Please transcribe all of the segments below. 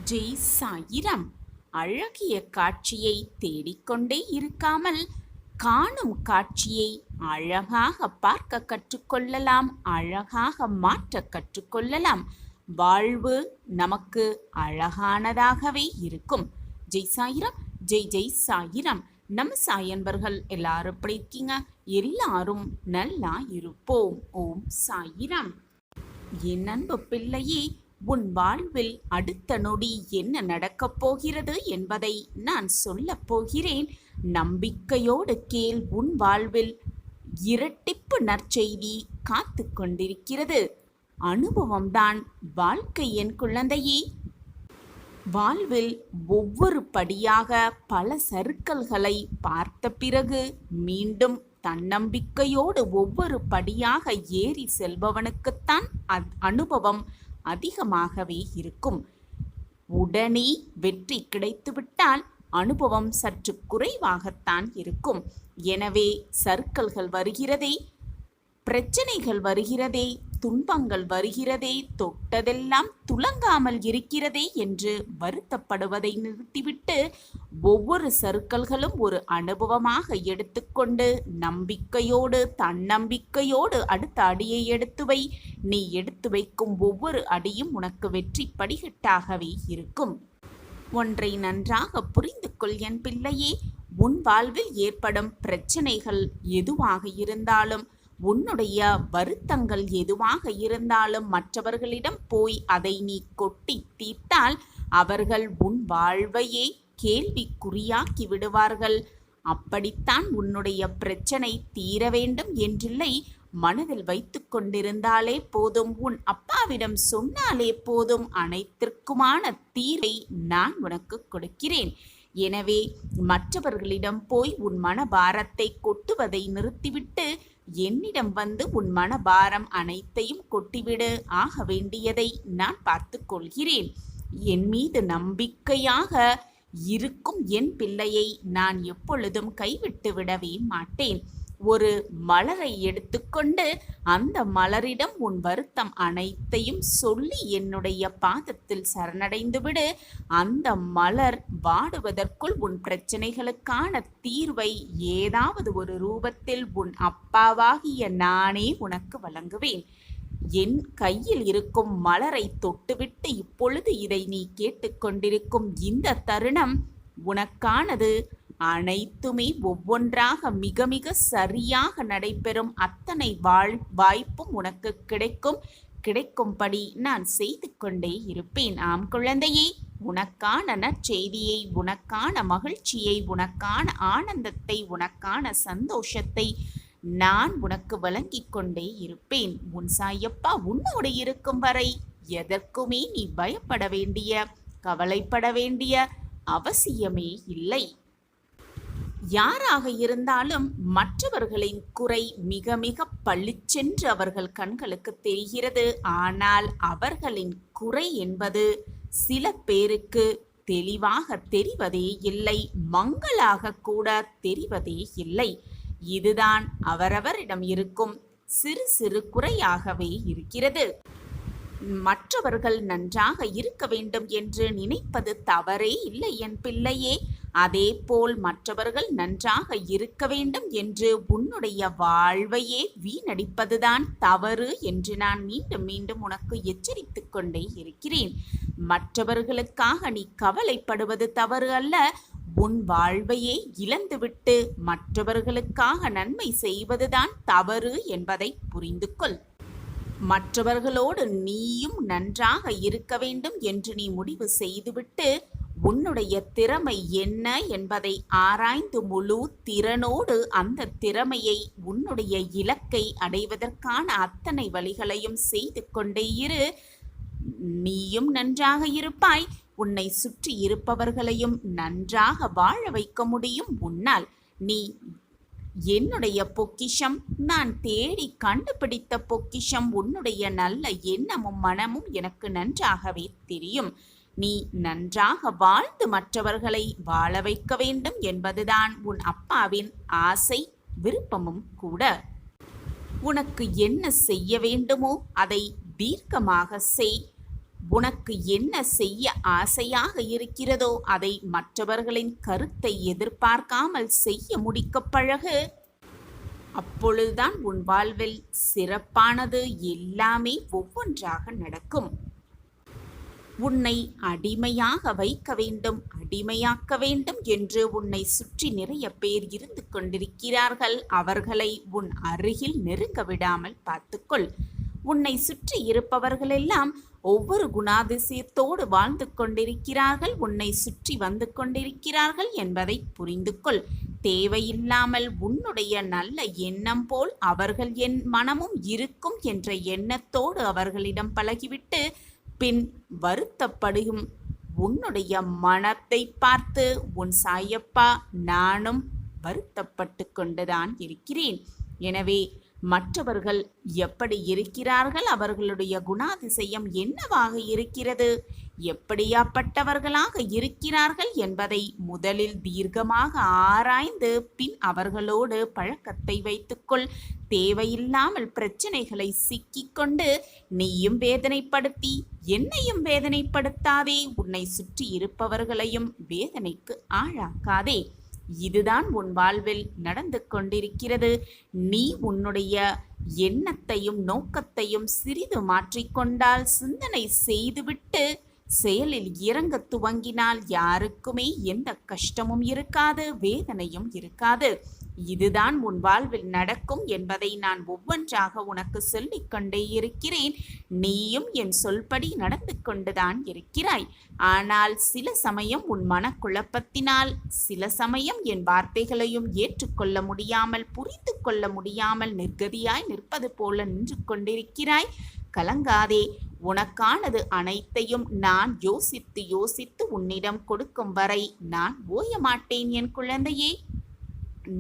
ஜெய் சாயிராம். அழகிய காட்சியை தேடிக்கொண்டே இருக்காமல் காணும் காட்சியை அழகாக பார்க்க கற்றுக்கொள்ளலாம், அழகாக மாற்ற கற்றுக்கொள்ளலாம். வாழ்வு நமக்கு அழகானதாகவே இருக்கும். ஜெய் சாயிராம், ஜெய் ஜெய் சாயிராம். நம்ம சாயன்பர்கள் எல்லாரும் எப்படி இருக்கீங்க? எல்லாரும் நல்லா இருப்போம். ஓம் சாயிராம். என் அன்பு பிள்ளையே, உன் வாழ்வில் அடுத்த நொடி என்ன நடக்கப் போகிறது என்பதை நான் சொல்லப் போகிறேன். நம்பிக்கையோடு கேள். உன் வாழ்வில் இரட்டிப்பு நற்செய்தி காத்து கொண்டிருக்கிறது. அனுபவம்தான் வாழ்க்கை என் குழந்தையே. வாழ்வில் ஒவ்வொரு படியாக பல சறுக்கல்களை பார்த்த பிறகு மீண்டும் தன்னம்பிக்கையோடு ஒவ்வொரு படியாக ஏறி செல்பவனுக்குத்தான் அனுபவம் அதிகமாகவே இருக்கும். உடனே வெற்றி கிடைத்துவிட்டால் அனுபவம் சற்று குறைவாகத்தான் இருக்கும். எனவே சறுக்கல்கள் வருகிறதே, பிரச்சனைகள் வருகிறதே, துன்பங்கள் வருகிறதே, தொட்டதெல்லாம் துலங்காமல் இருக்கிறதே என்று வருத்தப்படுவதை நிறுத்திவிட்டு ஒவ்வொரு சறுக்கல்களும் ஒரு அனுபவமாக எடுத்துக்கொண்டு நம்பிக்கையோடு தன்னம்பிக்கையோடு அடுத்த அடியை எடுத்து வை. நீ எடுத்து வைக்கும் ஒவ்வொரு அடியும் உனக்கு வெற்றி படிக்கட்டாகவே இருக்கும். ஒன்றை நன்றாக புரிந்து கொள் என் பிள்ளையே. உன் வாழ்வில் ஏற்படும் பிரச்சனைகள் எதுவாக இருந்தாலும், உன்னுடைய வருத்தங்கள் எதுவாக இருந்தாலும் மற்றவர்களிடம் போய் அதை நீ கொட்டி தீர்த்தால் அவர்கள் உன் வாழ்வையே கேள்விக்குறியாக்கி விடுவார்கள். அப்படித்தான் உன்னுடைய பிரச்சனை தீர வேண்டும் என்றில்லை. மனதில் வைத்து கொண்டிருந்தாலே போதும், உன் அப்பாவிடம் சொன்னாலே போதும், அனைத்திற்குமான தீர்வை நான் உனக்கு கொடுக்கிறேன். எனவே மற்றவர்களிடம் போய் உன் மனபாரத்தை கொட்டுவதை நிறுத்திவிட்டு என்னிடம் வந்து உன் மனபாரம் அனைத்தையும் கொட்டிவிடு. ஆக வேண்டியதை நான் பார்த்து கொள்கிறேன். என் மீது நம்பிக்கையாக இருக்கும் என் பிள்ளையை நான் எப்பொழுதும் கைவிட்டு விடவே மாட்டேன். ஒரு மலரை எடுத்துக்கொண்டு அந்த மலரிடம் உன் வருத்தம் அனைத்தையும் சொல்லி என்னுடைய பாதத்தில் சரணடைந்து விடு. அந்த மலர் வாடுவதற்குள் உன் பிரச்சனைகளுக்கான தீர்வை ஏதாவது ஒரு ரூபத்தில் உன் அப்பாவாகிய நானே உனக்கு வழங்குவேன். என் கையில் இருக்கும் மலரை தொட்டுவிட்டு இப்பொழுது இதை நீ கேட்டுக்கொண்டிருக்கும் இந்த தருணம் உனக்கானது. அனைத்துமே ஒவ்வொன்றாக மிக மிக சரியாக நடைபெறும். அத்தனை வாய்ப்பும் உனக்கு கிடைக்கும்படி நான் செய்து கொண்டே இருப்பேன். ஆம் குழந்தையே, உனக்கான நற்செய்தியை, உனக்கான மகிழ்ச்சியை, உனக்கான ஆனந்தத்தை, உனக்கான சந்தோஷத்தை நான் உனக்கு வழங்கிக் கொண்டே இருப்பேன். உன் சாயப்பா உன்னோடு இருக்கும் வரை எதற்குமே நீ பயப்பட வேண்டிய, கவலைப்பட வேண்டிய அவசியமே இல்லை. யாராக இருந்தாலும் மற்றவர்களின் குறை மிக மிக பளிச்சென்று அவர்கள் கண்களுக்கு தெரிகிறது. ஆனால் அவர்களின் குறை என்பது சில பேருக்கு தெளிவாக தெரிவதே இல்லை, மங்களாக கூட தெரிவதே இல்லை. இதுதான் அவரவரிடம் இருக்கும் சிறு சிறு குறையாகவே இருக்கிறது. மற்றவர்கள் நன்றாக இருக்க வேண்டும் என்று நினைப்பது தவறே இல்லை என் பிள்ளையே. அதே போல் மற்றவர்கள் நன்றாக இருக்க வேண்டும் என்று உன்னுடைய வாழ்வையே வீணடிப்பதுதான் தவறு என்று நான் மீண்டும் மீண்டும் உனக்கு எச்சரித்து கொண்டே இருக்கிறேன். மற்றவர்களுக்காக நீ கவலைப்படுவது தவறு அல்ல. உன் வாழ்வையே இழந்துவிட்டு மற்றவர்களுக்காக நன்மை செய்வதுதான் தவறு என்பதை புரிந்து கொள். மற்றவர்களோடு நீயும் நன்றாக இருக்க வேண்டும் என்று நீ முடிவு செய்துவிட்டு உன்னுடைய திறமை என்ன என்பதை ஆராய்ந்து முழு திறனோடு அந்த திறமையை, உன்னுடைய இலக்கை அடைவதற்கான அத்தனை வழிகளையும் செய்து கொண்டே இரு. நீயும் நன்றாக இருப்பாய். உன்னை சுற்றி இருப்பவர்களையும் நன்றாக வாழ வைக்க முடியும் உன்னால். நீ என்னுடைய பொக்கிஷம், நான் தேடி கண்டுபிடித்த பொக்கிஷம். உன்னுடைய நல்ல எண்ணமும் மனமும் எனக்கு நன்றாகவே தெரியும். நீ நன்றாக வாழ்ந்து மற்றவர்களை வாழ வைக்க வேண்டும் என்பதுதான் உன் அப்பாவின் ஆசை, விருப்பமும் கூட. உனக்கு என்ன செய்ய வேண்டுமோ அதை தீர்க்கமாக செய். உனக்கு என்ன செய்ய ஆசையாக இருக்கிறதோ அதை மற்றவர்களின் கருத்தை எதிர்பார்க்காமல் செய்ய முடிக்கப் பழகு. அப்பொழுதுதான் உன் வாழ்வில் சிறப்பானது எல்லாமே ஒவ்வொன்றாக நடக்கும். உன்னை அடிமையாக வைக்க வேண்டும், அடிமையாக்க வேண்டும் என்று உன்னை சுற்றி நிறைய பேர் இருந்து கொண்டிருக்கிறார்கள். அவர்களை உன் அருகில் நெருங்க விடாமல் பார்த்துக்கொள். உன்னை சுற்றி இருப்பவர்களெல்லாம் ஒவ்வொரு குணாதிசயத்தோடு வாழ்ந்து கொண்டிருக்கிறார்கள், உன்னை சுற்றி வந்து கொண்டிருக்கிறார்கள் என்பதை புரிந்து கொள். தேவையில்லாமல் உன்னுடைய நல்ல எண்ணம் போல் அவர்கள் என் மனமும் இருக்கும் என்ற எண்ணத்தோடு அவர்களிடம் பழகிவிட்டு பின் வருத்தப்படும் உன்னுடைய மனத்தை பார்த்து உன் சாயப்பா நானும் வருத்தப்பட்டு கொண்டுதான் இருக்கிறேன். எனவே மற்றவர்கள் எப்படி இருக்கிறார்கள், அவர்களுடைய குணாதிசயம் என்னவாக இருக்கிறது, எப்படியாப்பட்டவர்களாக இருக்கிறார்கள் என்பதை முதலில் தீர்க்கமாக ஆராய்ந்து பின் அவர்களோடு பழக்கத்தை வைத்துக்கொள். தேவையில்லாமல் பிரச்சனைகளை சிக்கிக்கொண்டு நீயும் வேதனைப்படுத்தி என்னையும் வேதனைப்படுத்தாதே, உன்னை சுற்றி இருப்பவர்களையும் வேதனைக்கு ஆளாக்காதே. இதுதான் உன் வாழ்வில் நடந்து கொண்டிருக்கிறது. நீ உன்னுடைய எண்ணத்தையும் நோக்கத்தையும் சிறிது மாற்றிக்கொண்டால், சிந்தனை செய்துவிட்டு செயலில் இறங்க துவங்கினால் யாருக்குமே எந்த கஷ்டமும் இருக்காது, வேதனையும் இருக்காது. இதுதான் உன் வாழ்வில் நடக்கும் என்பதை நான் ஒவ்வொன்றாக உனக்கு சொல்லிக் கொண்டே இருக்கிறேன். நீயும் என் சொல்படி நடந்து கொண்டுதான் இருக்கிறாய். ஆனால் சில சமயம் உன் மனக்குழப்பத்தினால், சில சமயம் என் வார்த்தைகளையும் ஏற்றுக்கொள்ள முடியாமல், புரிந்து கொள்ள முடியாமல் நிர்கதியாய் நிற்பது போல நின்று கொண்டிருக்கிறாய். கலங்காதே. உனக்கானது அனைத்தையும் நான் யோசித்து யோசித்து உன்னிடம் கொடுக்கும் வரை நான் ஓய மாட்டேன் என் குழந்தையே.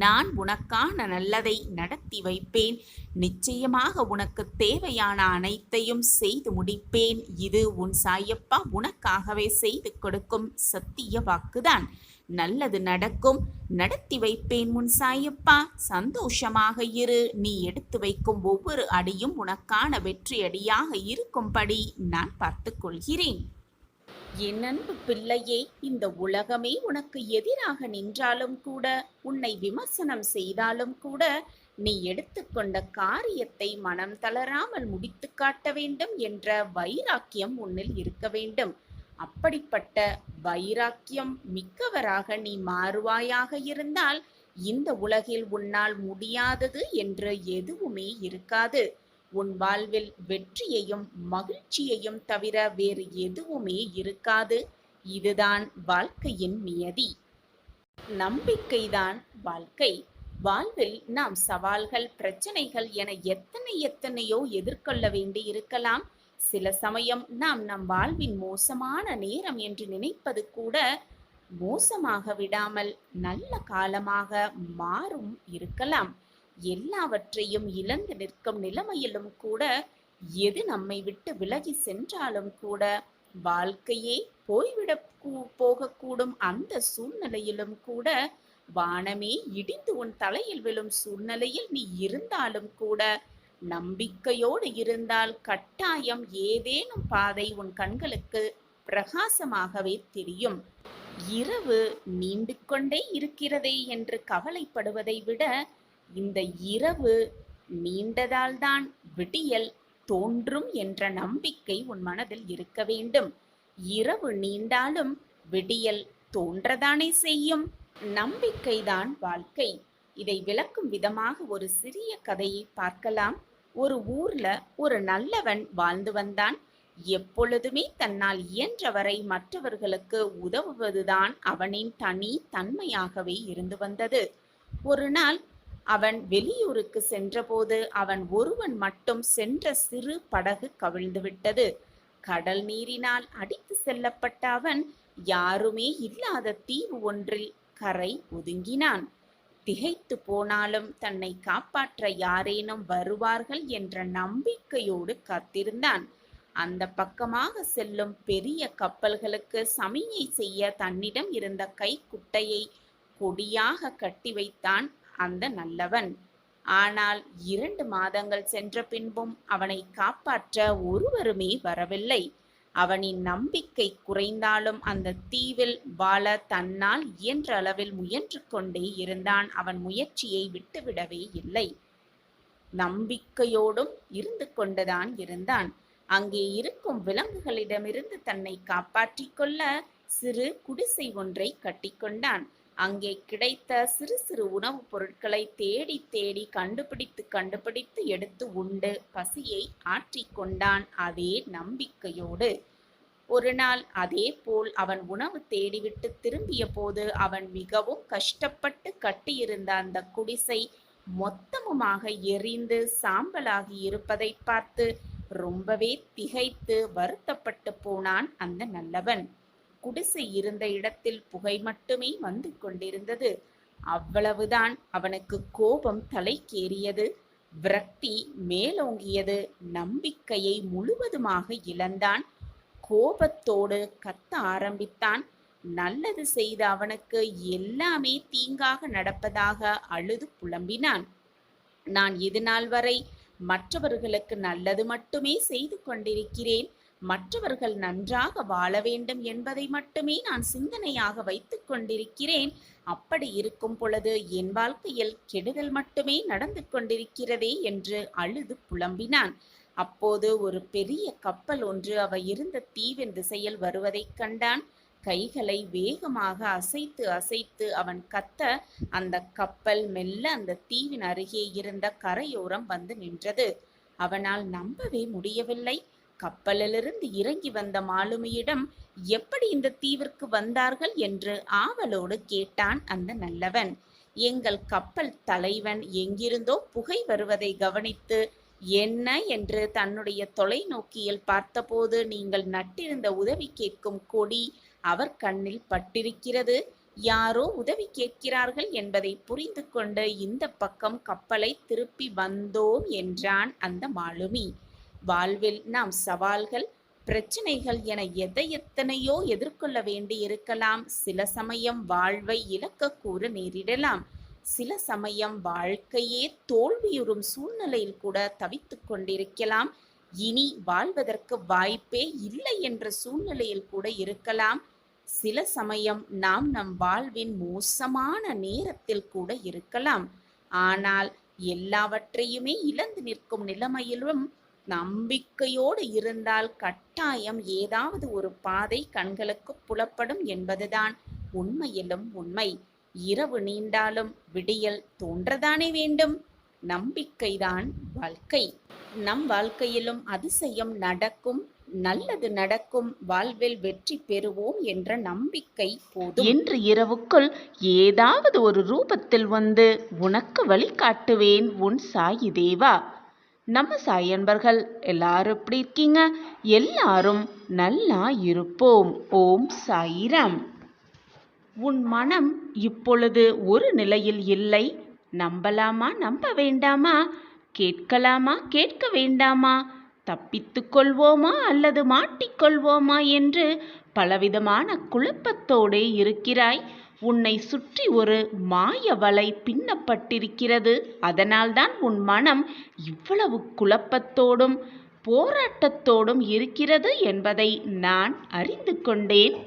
நான் உனக்கான நல்லதை நடத்தி வைப்பேன். நிச்சயமாக உனக்கு தேவையான அனைத்தையும் செய்து முடிப்பேன். இது உன் சாயப்பா உனக்காகவே செய்து கொடுக்கும் சத்திய வாக்குதான். நல்லது நடக்கும், நடத்தி வைப்பேன் உன் சாயப்பா. சந்தோஷமாக இரு. நீ எடுத்து வைக்கும் ஒவ்வொரு அடியும் உனக்கான வெற்றி அடியாக இருக்கும்படி நான் பார்த்து கொள்கிறேன். என் அன்பு பிள்ளையே, இந்த உலகமே உனக்கு எதிராக நின்றாலும் கூட, உன்னை விமர்சனம் செய்தாலும் கூட, நீ எடுத்துக்கொண்ட காரியத்தை மனம் தளராமல் முடித்து காட்ட வேண்டும் என்ற வைராக்கியம் உன்னில் இருக்க வேண்டும். அப்படிப்பட்ட வைராக்கியம் மிக்கவராக நீ மாறுவாயாக இருந்தால், இந்த உலகில் உன்னால் முடியாதது என்று எதுவுமே இருக்காது. உன் வாழ்வில் வெற்றியையும் மகிழ்ச்சியையும் தவிர வேறு எதுவுமே இருக்காது. இதுதான் வாழ்க்கையின் நியதி. நம்பிக்கைதான் வாழ்க்கை. வாழ்வில் நாம் சவால்கள், பிரச்சனைகள் என எத்தனையோ எதிர்கொள்ள வேண்டி இருக்கலாம். சில சமயம் நாம் நம் வாழ்வின் மோசமான நேரம் என்று நினைப்பது கூட மோசமாக விடாமல் நல்ல காலமாக மாறும் இருக்கலாம். எல்லாவற்றையும் இழந்து நிற்கும் நிலைமையிலும் கூட, எது நம்மை விட்டு விலகி சென்றாலும் கூட, வாழ்க்கையே போய்விட போகக்கூடும் அந்த சூழ்நிலையிலும் கூட, வானமே இடிந்து உன் தலையில் விழும் சூழ்நிலையில் நீ இருந்தாலும் கூட, நம்பிக்கையோடு இருந்தால் கட்டாயம் ஏதேனும் பாதை உன் கண்களுக்கு பிரகாசமாகவே தெரியும். இரவு நீண்டு கொண்டே இருக்கிறதே என்று கவலைப்படுவதை விட, இந்த இரவு நீண்டதால்தான் விடியல் தோன்றும் என்ற நம்பிக்கை உன் மனதில் இருக்க வேண்டும். இரவு நீண்டாலும் விடியல் தோன்றதானே செய்யும். நம்பிக்கைதான் வாழ்க்கை. இதை விளக்கும் விதமாக ஒரு சிறிய கதையை பார்க்கலாம். ஒரு ஊர்ல ஒரு நல்லவன் வாழ்ந்து வந்தான். எப்பொழுதுமே தன்னால் இயன்றவரை மற்றவர்களுக்கு உதவுவதுதான் அவனின் தனி தன்மையாகவே இருந்து வந்தது. ஒரு நாள் அவன் வெளியூருக்கு சென்றபோது அவன் ஒருவன் மட்டும் சென்ற சிறு படகு கவிழ்ந்து விட்டது. கடல் நீரினால் அடித்து செல்லப்பட்ட அவன் யாருமே இல்லாத தீவு ஒன்றில் கரை ஒதுங்கினான். திகைத்து போனாலும் தன்னை காப்பாற்ற யாரேனும் வருவார்கள் என்ற நம்பிக்கையோடு காத்திருந்தான். அந்த பக்கமாக செல்லும் பெரிய கப்பல்களுக்கு சமிஞை செய்ய தன்னிடம் இருந்த கைக்குட்டையை கொடியாக கட்டி வைத்தான் அந்த நல்லவன். ஆனால் 2 மாதங்கள் சென்ற பின்பும் அவனை காப்பாற்ற ஒருவருமே வரவில்லை. அவனின் நம்பிக்கை குறைந்தாலும் அந்த தீவில் வாழ தன்னால் இயன்ற அளவில் முயன்று கொண்டே இருந்தான். அவன் முயற்சியை விட்டுவிடவே இல்லை. நம்பிக்கையோடும் இருந்து கொண்டுதான் இருந்தான். அங்கே இருக்கும் விலங்குகளிடமிருந்து தன்னை காப்பாற்றிக் கொள்ள சிறு குடிசை ஒன்றை கட்டிக்கொண்டான். அங்கே கிடைத்த சிறு சிறு உணவுப் பொருட்களை தேடி தேடி கண்டுபிடித்து எடுத்து உண்டு பசியை ஆற்றிக்கொண்டான். அதே நம்பிக்கையோடு. ஒரு நாள் அதே போல் அவன் உணவு தேடிவிட்டு திரும்பிய போது அவன் மிகவும் கஷ்டப்பட்டு கட்டியிருந்த அந்த குடிசை மொத்தமுமாக எரிந்து சாம்பலாகி இருப்பதை பார்த்து ரொம்பவே திகைத்து வருத்தப்பட்டு போனான் அந்த நல்லவன். குடிசை இருந்த இடத்தில் புகை மட்டுமே வந்து கொண்டிருந்தது. அவ்வளவுதான் அவனுக்கு கோபம் தலைக்கேறியது. விரக்தி மேலோங்கியது. நம்பிக்கையை முழுவதுமாக இழந்தான். கோபத்தோடு கத்த ஆரம்பித்தான். நல்லது செய்த அவனுக்கு எல்லாமே தீங்காக நடப்பதாக அழுது புலம்பினான். நான் இதுநாள் வரை மற்றவர்களுக்கு நல்லது மட்டுமே செய்து கொண்டிருக்கிறேன். மற்றவர்கள் நன்றாக வாழ வேண்டும் என்பதை மட்டுமே நான் சிந்தனையாக வைத்துக் கொண்டிருக்கிறேன். அப்படி இருக்கும் பொழுது என் வாழ்க்கையில் கெடுதல் மட்டுமே நடந்து கொண்டிருக்கிறதே என்று அழுது புலம்பினான். அப்போது ஒரு பெரிய கப்பல் ஒன்று அவ இருந்த தீவின் திசையில் வருவதைக் கண்டான். கைகளை வேகமாக அசைத்து அசைத்து அவன் கத்த அந்த கப்பல் மெல்ல அந்த தீவின் அருகே இருந்த கரையோரம் வந்து நின்றது. அவனால் நம்பவே முடியவில்லை. கப்பலிலிருந்து இறங்கி வந்த மாலுமியிடம் எப்படி இந்த தீவிற்கு வந்தார்கள் என்று ஆவலோடு கேட்டான் அந்த நல்லவன். எங்கள் கப்பல் தலைவன் எங்கிருந்தோ புகை வருவதை கவனித்து என்ன என்று தன்னுடைய தொலைநோக்கியில் பார்த்தபோது நீங்கள் நட்டிருந்த உதவி கேட்கும் கொடி அவர் கண்ணில் பட்டிருக்கிறது. யாரோ உதவி கேட்கிறார்கள் என்பதை புரிந்து கொண்டு இந்த பக்கம் கப்பலை திருப்பி வந்தோம் என்றான் அந்த மாலுமி. வாழ்வில் நாம் சவால்கள், பிரச்சனைகள் என எத்தனையோ எதிர்கொள்ள வேண்டி இருக்கலாம். சில சமயம் வாழ்வை இழக்கக்கூட நேரிடலாம். சில சமயம் வாழ்க்கையே தோல்வியுறும் சூழ்நிலையில் கூட தவித்து கொண்டிருக்கலாம். இனி வாழ்வதற்கு வாய்ப்பே இல்லை என்ற சூழ்நிலையில் கூட இருக்கலாம். சில சமயம் நாம் நம் வாழ்வின் மோசமான நேரத்தில் கூட இருக்கலாம். ஆனால் எல்லாவற்றையுமே இழந்து நிற்கும் நிலைமையிலும் நம்பிக்கையோடு இருந்தால் கட்டாயம் ஏதாவது ஒரு பாதை கண்களுக்கு புலப்படும் என்பதுதான் உண்மையிலும் உண்மை. இரவு நீண்டாலும் விடியல் தோன்றதானே வேண்டும். நம்பிக்கைதான் வாழ்க்கை. நம் வாழ்க்கையிலும் அதிசயம் நடக்கும், நல்லது நடக்கும், வாழ்வில் வெற்றி பெறுவோம் என்ற நம்பிக்கை போதும். இன்று இரவுக்குள் ஏதாவது ஒரு ரூபத்தில் வந்து உனக்கு வழிகாட்டுவேன் உன் சாயி தேவா. நம்ம சாய் அன்பர்கள் எல்லாரும் எப்படி இருக்கீங்க? எல்லாரும் நல்லா இருப்போம். ஓம் சாயிராம். உன் மனம் இப்பொழுது ஒரு நிலையில் இல்லை. நம்பலாமா நம்ப வேண்டாமா? கேட்கலாமா கேட்க வேண்டாமா? தப்பித்து கொள்வோமா அல்லது மாட்டிக்கொள்வோமா என்று பலவிதமான குழப்பத்தோடே இருக்கிறாய். உன்னை சுற்றி ஒரு மாய வலை பின்னப்பட்டிருக்கிறது. அதனால்தான் உன் மனம் இவ்வளவு குழப்பத்தோடும் போராட்டத்தோடும் இருக்கிறது என்பதை நான் அறிந்து கொண்டேன்.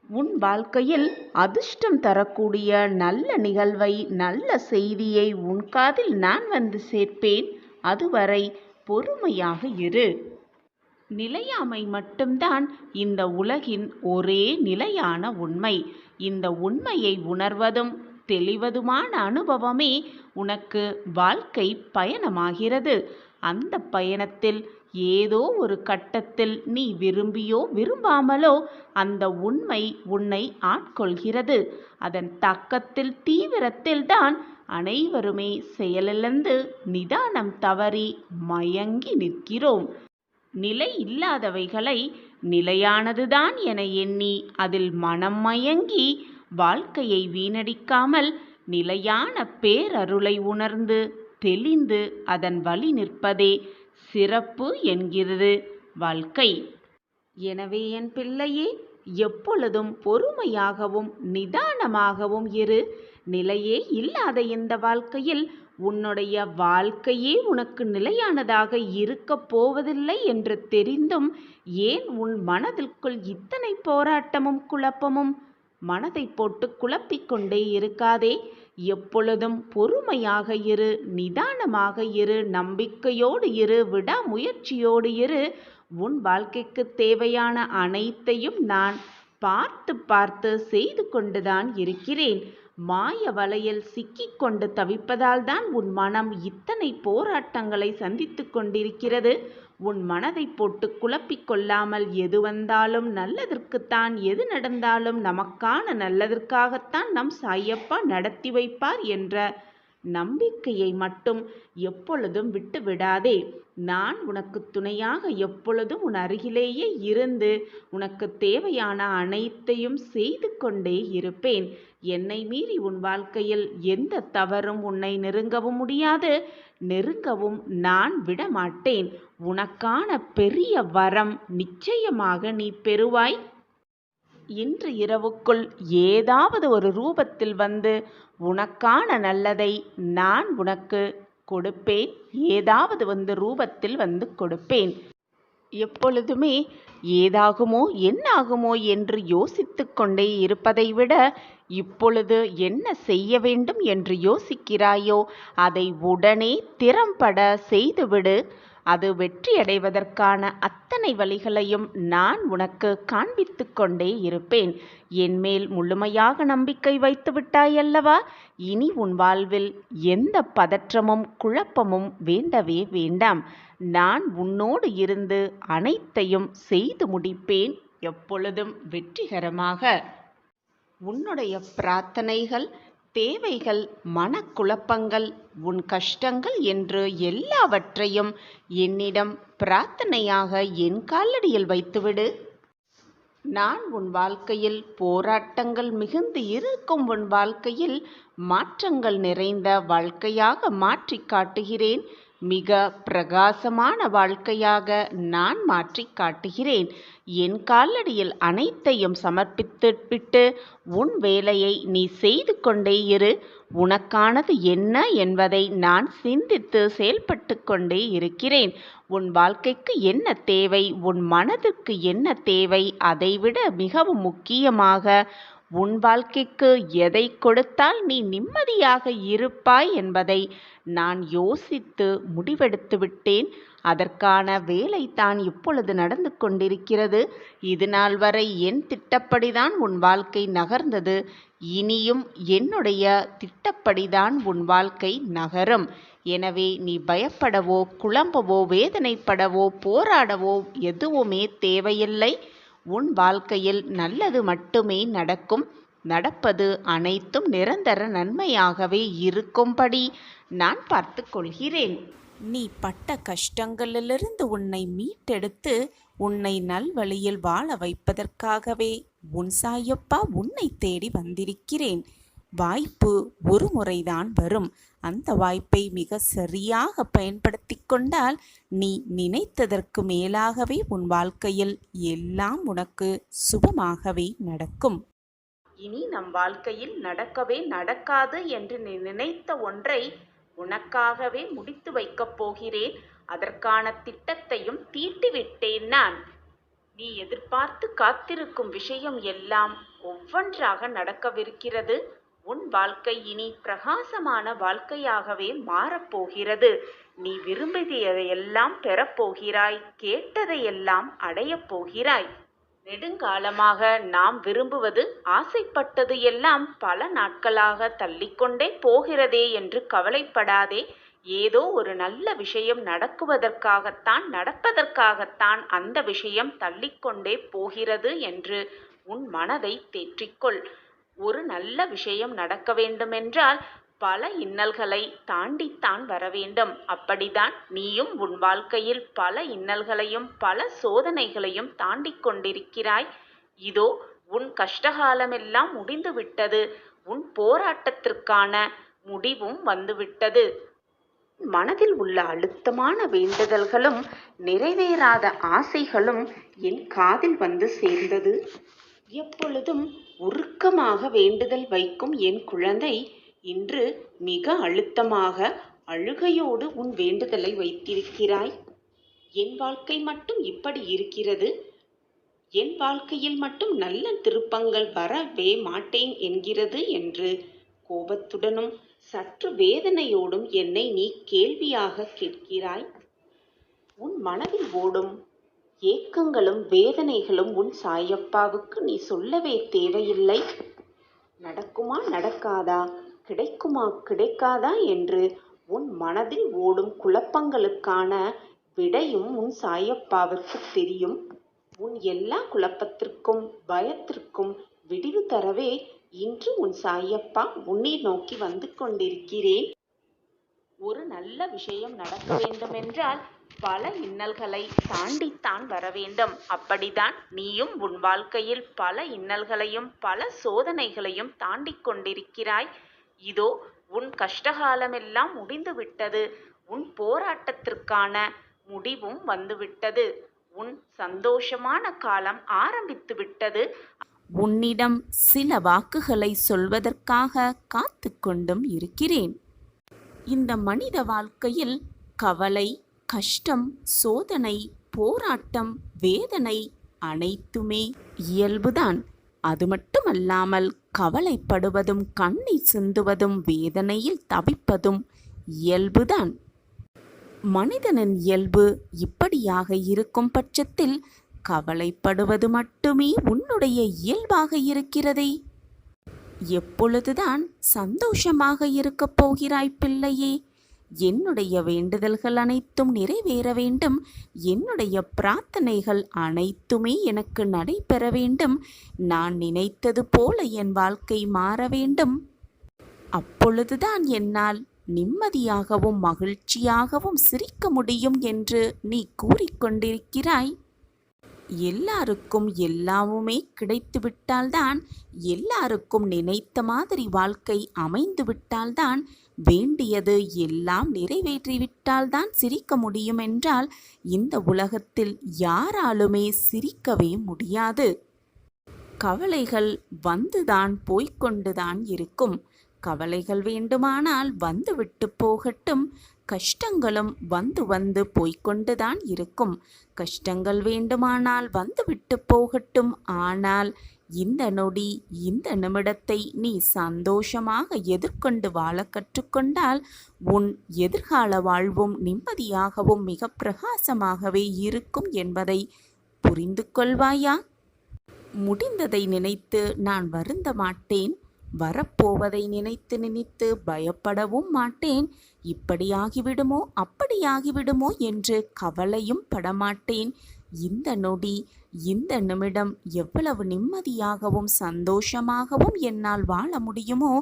உன் வாழ்க்கையில் அதிர்ஷ்டம் தரக்கூடிய நல்ல நிகழ்வை, நல்ல செய்தியை உன் காதில் நான் வந்து சேர்ப்பேன். அதுவரை பொறுமையாக இரு. நிலையாமை மட்டும்தான் இந்த உலகின் ஒரே நிலையான உண்மை. இந்த உண்மையை உணர்வதும் தெளிவதுமான அனுபவமே உனக்கு வாழ்க்கை பயணமாகிறது. அந்த பயணத்தில் ஏதோ ஒரு கட்டத்தில் நீ விரும்பியோ விரும்பாமலோ அந்த உண்மை உன்னை ஆட்கொள்கிறது. அதன் தாக்கத்தில் தீவிரத்தில் தான் அனைவருமே செயலிழந்து நிதானம் தவறி மயங்கி நிற்கிறோம். நிலை இல்லாதவைகளை நிலையானதுதான் என எண்ணி அதில் மனம் மயங்கி வாழ்க்கையை வீணடிக்காமல் நிலையான பேரருளை உணர்ந்து தெளிந்து அதன் வழி நிற்பதே சிறப்பு என்கிறது வாழ்க்கை. எனவே என் பிள்ளையே, எப்பொழுதும் பொறுமையாகவும் நிதானமாகவும் இரு. நிலையே இல்லாத இந்த வாழ்க்கையில் உன்னுடைய வாழ்க்கையே உனக்கு நிலையானதாக இருக்கப் போவதில்லை என்று தெரிந்தும் ஏன் உன் மனதிற்குள் இத்தனை போராட்டமும் குழப்பமும்? மனதை போட்டு குழப்பிக் கொண்டே இருக்காதே. எப்பொழுதும் பொறுமையாக இரு, நிதானமாக இரு, நம்பிக்கையோடு இரு, விடாமுயற்சியோடு இரு. உன் வாழ்க்கைக்கு தேவையான அனைத்தையும் நான் பார்த்து பார்த்து செய்து கொண்டுதான் இருக்கிறேன். மாய வலையில் சிக்கிக்கொண்டு தவிப்பதால் தான் உன் மனம் இத்தனை போராட்டங்களை சந்தித்து கொண்டிருக்கிறது. உன் மனதை போட்டு குழப்பிக் கொள்ளாமல், எது வந்தாலும் நல்லதற்குத்தான், எது நடந்தாலும் நமக்கான நல்லதற்காகத்தான் நம் சாயப்பா நடத்தி வைப்பார் என்ற நம்பிக்கையை மட்டும் எப்பொழுதும் விட்டு விடாதே. நான் உனக்கு துணையாக எப்பொழுதும் உன் அருகிலேயே இருந்து உனக்கு தேவையான அனைத்தையும் செய்து கொண்டே இருப்பேன். என்னை மீறி உன் வாழ்க்கையில் எந்த தவறும் உன்னை நெருங்கவும் முடியாது, நெருங்கவும் நான் விடமாட்டேன். உனக்கான பெரிய வரம் நிச்சயமாக நீ பெறுவாய். இன்று இரவுக்குள் ஏதாவது ஒரு ரூபத்தில் வந்து உனக்கான நல்லதை நான் உனக்கு கொடுப்பேன். ஏதாவது ரூபத்தில் வந்து கொடுப்பேன். எப்பொழுதுமே ஏதாகுமோ என்னாகுமோ என்று யோசித்து கொண்டே இருப்பதை விட இப்பொழுது என்ன செய்ய வேண்டும் என்று யோசிக்கிறாயோ அதை உடனே திறம்பட செய்துவிடு. அது வெற்றியடைவதற்கான அத்தனை வழிகளையும் நான் உனக்கு காண்பித்து கொண்டே இருப்பேன். என்மேல் முழுமையாக நம்பிக்கை வைத்து விட்டாயல்லவா? இனி உன் வாழ்வில் எந்த பதற்றமும் குழப்பமும் வேண்டவே வேண்டாம். நான் உன்னோடு இருந்து அனைத்தையும் செய்து முடிப்பேன், எப்பொழுதும் வெற்றிகரமாக. உன்னுடைய பிரார்த்தனைகள், தேவைகள், மனக்குழப்பங்கள், உன் கஷ்டங்கள் என்று எல்லாவற்றையும் என்னிடம் பிரார்த்தனையாக என் காலடியில் வைத்துவிடு. நான் உன் வாழ்க்கையில் போராட்டங்கள் மிகுந்து இருக்கும் உன் வாழ்க்கையில் மாற்றங்கள் நிறைந்த வாழ்க்கையாக மாற்றி காட்டுகிறேன். மிக பிரகாசமான வாழ்க்கையாக நான் மாற்றி காட்டுகிறேன். என் காலடியில் அனைத்தையும் சமர்ப்பித்துவிட்டு உன் வேலையை நீ செய்து கொண்டே இரு. உனக்கானது என்ன என்பதை நான் சிந்தித்து செயல்பட்டு கொண்டே இருக்கிறேன். உன் வாழ்க்கைக்கு என்ன தேவை, உன் மனதிற்கு என்ன தேவை, அதைவிட மிகவும் முக்கியமாக உன் வாழ்க்கைக்கு எதை கொடுத்தால் நீ நிம்மதியாக இருப்பாய் என்பதை நான் யோசித்து முடிவெடுத்து விட்டேன். அதற்கான வேலை தான் இப்பொழுது நடந்து கொண்டிருக்கிறது. இது நாள் வரை என் திட்டப்படிதான் உன் வாழ்க்கை நகர்ந்தது. இனியும் என்னுடைய திட்டப்படிதான் உன் வாழ்க்கை நகரும். எனவே நீ பயப்படவோ குழம்பவோ வேதனைப்படவோ போராடவோ எதுவுமே தேவையில்லை. உன் வாழ்க்கையில் நல்லது மட்டுமே நடக்கும். நடப்பது அனைத்தும் நிரந்தர நன்மையாகவே இருக்கும்படி நான் பார்த்து கொள்கிறேன். நீ பட்ட கஷ்டங்களிலிருந்து உன்னை மீட்டெடுத்து உன்னை நல்வழியில் வாழ வைப்பதற்காகவே உன் சாயப்பா உன்னை தேடி வந்திருக்கிறேன். வாய்ப்பு ஒரு முறைதான் வரும். அந்த வாய்ப்பை மிக சரியாக பயன்படுத்தி கொண்டால் நீ நினைத்ததற்கு மேலாகவே உன் வாழ்க்கையில் எல்லாம் உனக்கு சுபமாகவே நடக்கும். இனி நம் வாழ்க்கையில் நடக்கவே நடக்காது என்று நீ நினைத்த ஒன்றை உனக்காகவே முடித்து வைக்கப் போகிறேன். அதற்கான திட்டத்தையும் தீட்டிவிட்டேன் நான். நீ எதிர்பார்த்து காத்திருக்கும் விஷயம் எல்லாம் ஒவ்வொன்றாக நடக்கவிருக்கிறது. உன் வாழ்க்கை இனி பிரகாசமான வாழ்க்கையாகவே மாறப்போகிறது. நீ விரும்பியதையெல்லாம் பெறப்போகிறாய், கேட்டதையெல்லாம் அடையப் போகிறாய். நெடுங்காலமாக நாம் விரும்புவது, ஆசைப்பட்டது எல்லாம் பல நாட்களாக தள்ளிக்கொண்டே போகிறதே என்று கவலைப்படாதே. ஏதோ ஒரு நல்ல விஷயம் நடப்பதற்காகத்தான் அந்த விஷயம் தள்ளிக்கொண்டே போகிறது என்று உன் மனதை தேற்றிக்கொள். ஒரு நல்ல விஷயம் நடக்க வேண்டுமென்றால் பல இன்னல்களை தாண்டித்தான் வர வேண்டும். அப்படிதான் நீயும் உன் வாழ்க்கையில் பல இன்னல்களையும் பல சோதனைகளையும் தாண்டிக் கொண்டிருக்கிறாய். இதோ உன் கஷ்டகாலமெல்லாம் முடிந்து விட்டது. உன் போராட்டத்திற்கான முடிவும் வந்துவிட்டது. மனதில் உள்ள அழுத்தமான வேண்டுதல்களும் நிறைவேறாத ஆசைகளும் என் காதில் வந்து சேர்ந்தது. எப்பொழுதும் உருக்கமாக வேண்டுதல் வைக்கும் என் குழந்தை இன்று மிக அழுத்தமாக அழுகையோடு உன் வேண்டுதலை வைத்திருக்கிறாய். என் வாழ்க்கை மட்டும் இப்படி இருக்கிறது, என் வாழ்க்கையில் மட்டும் நல்ல திருப்பங்கள் வரவே மாட்டேன் என்கிறது என்று கோபத்துடனும் சற்று வேதனையோடும் என்னை நீ கேள்வியாக கேட்கிறாய். உன் மனதில் ஓடும் ஏக்கங்களும் வேதனைகளும் உன் சாயப்பாவுக்கு நீ சொல்லவே தேவையில்லை. நடக்குமா நடக்காதா, கிடைக்குமா கிடைக்காதா என்று உன் மனதில் ஓடும் குழப்பங்களுக்கான விடையும் உன் சாயப்பாவிற்கு தெரியும். உன் எல்லா குழப்பத்திற்கும் பயத்திற்கும் விடிவு தரவே இன்று உன் சாயப்பா உன்னை நோக்கி வந்து கொண்டிருக்கிறேன். ஒரு நல்ல விஷயம் நடக்க வேண்டுமென்றால் பல இன்னல்களை தாண்டித்தான் வர வேண்டும். அப்படித்தான் நீயும் உன் வாழ்க்கையில் பல இன்னல்களையும் பல சோதனைகளையும் தாண்டிக் கொண்டிருக்கிறாய். இதோ உன் கஷ்டகாலமெல்லாம் முடிந்து விட்டது. உன் போராட்டத்திற்கான முடிவும் வந்துவிட்டது. உன் சந்தோஷமான காலம் ஆரம்பித்து விட்டது. உன்னிடம் சில வாக்குகளை சொல்வதற்காக காத்து கொண்டும் இருக்கிறேன். இந்த மனித வாழ்க்கையில் கவலை, கஷ்டம், சோதனை, போராட்டம், வேதனை அனைத்துமே இயல்புதான். அது மட்டுமல்லாமல் கவலைப்படுவதும் கண்ணீர் சிந்துவதும் வேதனையில் தவிப்பதும் இயல்புதான். மனிதனின் இயல்பு இப்படியாக இருக்கும் பட்சத்தில் கவலைப்படுவது மட்டுமே உன்னுடைய இயல்பாக இருக்கிறதே. எப்பொழுதுதான் சந்தோஷமாக இருக்கப் போகிறாய் பிள்ளையே? என்னுடைய வேண்டுதல்கள் அனைத்தும் நிறைவேற வேண்டும். என்னுடைய பிரார்த்தனைகள் அனைத்துமே எனக்கு நடைபெற வேண்டும். நான் நினைத்தது போல என் வாழ்க்கை மாற வேண்டும். அப்பொழுதுதான் என்னால் நிம்மதியாகவும் மகிழ்ச்சியாகவும் சிரிக்க முடியும் என்று நீ கூறிக்கொண்டிருக்கிறாய். எல்லாருக்கும் எல்லாமுமே கிடைத்து விட்டால்தான், எல்லாருக்கும் நினைத்த மாதிரி வாழ்க்கை அமைந்து விட்டால்தான், வேண்டியது எல்லாம் நிறைவேற்றிவிட்டால்தான் சிரிக்க முடியும் என்றால் இந்த உலகத்தில் யாராலுமே சிரிக்கவே முடியாது. கவலைகள் வந்துதான் போய்கொண்டுதான் இருக்கும். கவலைகள் வேண்டுமானால் வந்துவிட்டு போகட்டும். கஷ்டங்களும் வந்து வந்து போய்கொண்டுதான் இருக்கும். கஷ்டங்கள் வேண்டுமானால் வந்துவிட்டு போகட்டும். ஆனால் இந்த நொடி, இந்த நிமிடத்தை நீ சந்தோஷமாக எதிர்கொண்டு வாழ கற்றுக்கொண்டால் உன் எதிர்கால வாழ்வும் நிம்மதியாகவும் மிக பிரகாசமாகவே இருக்கும் என்பதை புரிந்து கொள்வாயா? முடிந்ததை நினைத்து நான் வருந்த மாட்டேன். வரப்போவதை நினைத்து நினைத்து பயப்படவும் மாட்டேன். இப்படியாகிவிடுமோ அப்படியாகிவிடுமோ என்று கவலையும் படமாட்டேன். இந்த நொடி, இந்த நிமிடம் எவ்வளவு நிம்மதியாகவும் சந்தோஷமாகவும் என்னால் வாழ முடியுமோ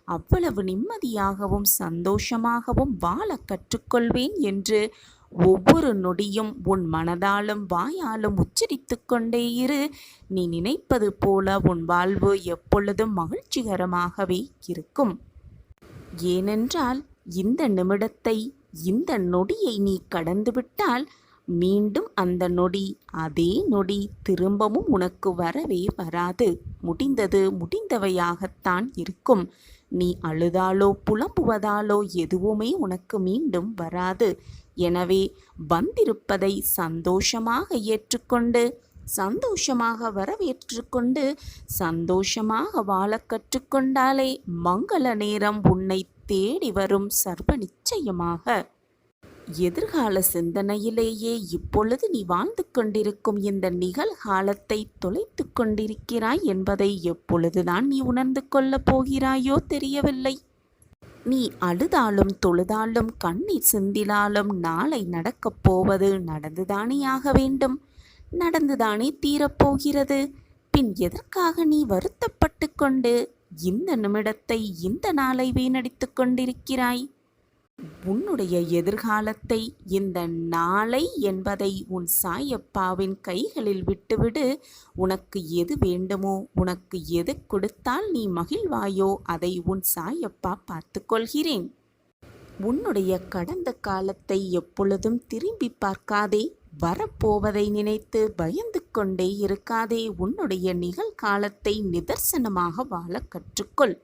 அவ்வளவு நிம்மதியாகவும் சந்தோஷமாகவும் வாழ கற்றுக்கொள்வேன் என்று ஒவ்வொரு நொடியும் உன் மனதாலும் வாயாலும் உச்சரித்து கொண்டே இரு. நீ நினைப்பது போல உன் வாழ்வு எப்பொழுதும் மகிழ்ச்சிகரமாகவே இருக்கும். ஏனென்றால் இந்த நிமிடத்தை, இந்த நொடியை நீ கடந்துவிட்டால் மீண்டும் அந்த நொடி, அதே நொடி திரும்பவும் உனக்கு வரவே வராது. முடிந்தது முடிந்தவையாகத்தான் இருக்கும். நீ அழுதாலோ புலம்புவதாலோ எதுவுமே உனக்கு மீண்டும் வராது. எனவே வந்திருப்பதை சந்தோஷமாக ஏற்றுக்கொண்டு, சந்தோஷமாக வரவேற்றுக்கொண்டு, சந்தோஷமாக வாழ கற்றுக்கொண்டாலே மங்கள நேரம் உன்னை தேடி வரும் சர்வ நிச்சயமாக. எதிர்கால சிந்தனையிலேயே இப்பொழுது நீ வாழ்ந்து கொண்டிருக்கும் இந்த நிகழ்காலத்தை தொலைத்து கொண்டிருக்கிறாய் என்பதை எப்பொழுதுதான் நீ உணர்ந்து கொள்ளப் போகிறாயோ தெரியவில்லை. நீ அழுதாலும் தொழுதாலும் கண்ணீர் சிந்தினாலும் நாளை நடக்கப் போவது நடந்துதானே ஆக வேண்டும். நடந்துதானே தீரப்போகிறது. பின் எதற்காக நீ வருத்தப்பட்டு கொண்டு இந்த நிமிடத்தை, இந்த நாளை வீணடித்து கொண்டிருக்கிறாய்? உன்னுடைய எதிர்காலத்தை, இந்த நாளை என்பதை உன் சாயப்பாவின் கைகளில் விட்டுவிடு. உனக்கு எது வேண்டுமோ, உனக்கு எது கொடுத்தால் நீ மகிழ்வாயோ அதை உன் சாயப்பா பார்த்து கொள்கிறேன். உன்னுடைய கடந்த காலத்தை எப்பொழுதும் திரும்பி பார்க்காதே. வரப்போவதை நினைத்து பயந்து கொண்டே இருக்காதே. உன்னுடைய நிகழ்காலத்தை நிதர்சனமாக வாழ கற்றுக்கொள்.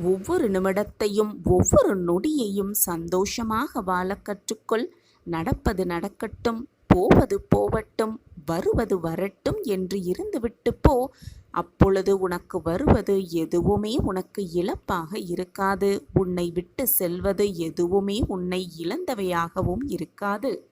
ஒவ்வொரு நிமிடத்தையும் ஒவ்வொரு நொடியையும் சந்தோஷமாக வாழ கற்றுக்கொள். நடப்பது நடக்கட்டும், போவது போவட்டும், வருவது வரட்டும் என்று இருந்துவிட்டு போ. அப்பொழுது உனக்கு வருவது எதுவுமே உனக்கு இழப்பாக இருக்காது. உன்னை விட்டு செல்வது எதுவுமே உன்னை இழந்தவையாகவும் இருக்காது.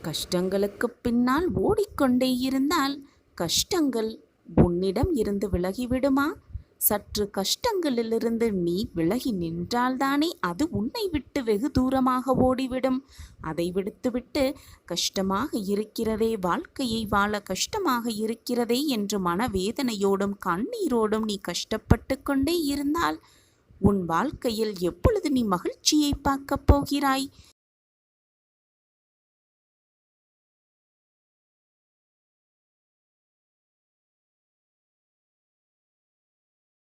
கஷ்டங்களுக்குப் பின்னால் ஓடிக்கொண்டே இருந்தால் கஷ்டங்கள் உன்னிடம் இருந்து விலகிவிடுமா? சற்று கஷ்டங்களிலிருந்து நீ விலகி நின்றால்தானே அது உன்னை விட்டு வெகு தூரமாக ஓடிவிடும். அதை விடுத்துவிட்டு கஷ்டமாக இருக்கிறதே, வாழ்க்கையை வாழ கஷ்டமாக இருக்கிறதே என்று மனவேதனையோடும் கண்ணீரோடும் நீ கஷ்டப்பட்டு கொண்டே இருந்தால் உன் வாழ்க்கையில் எப்பொழுது நீ மகிழ்ச்சியை பார்க்கப் போகிறாய்?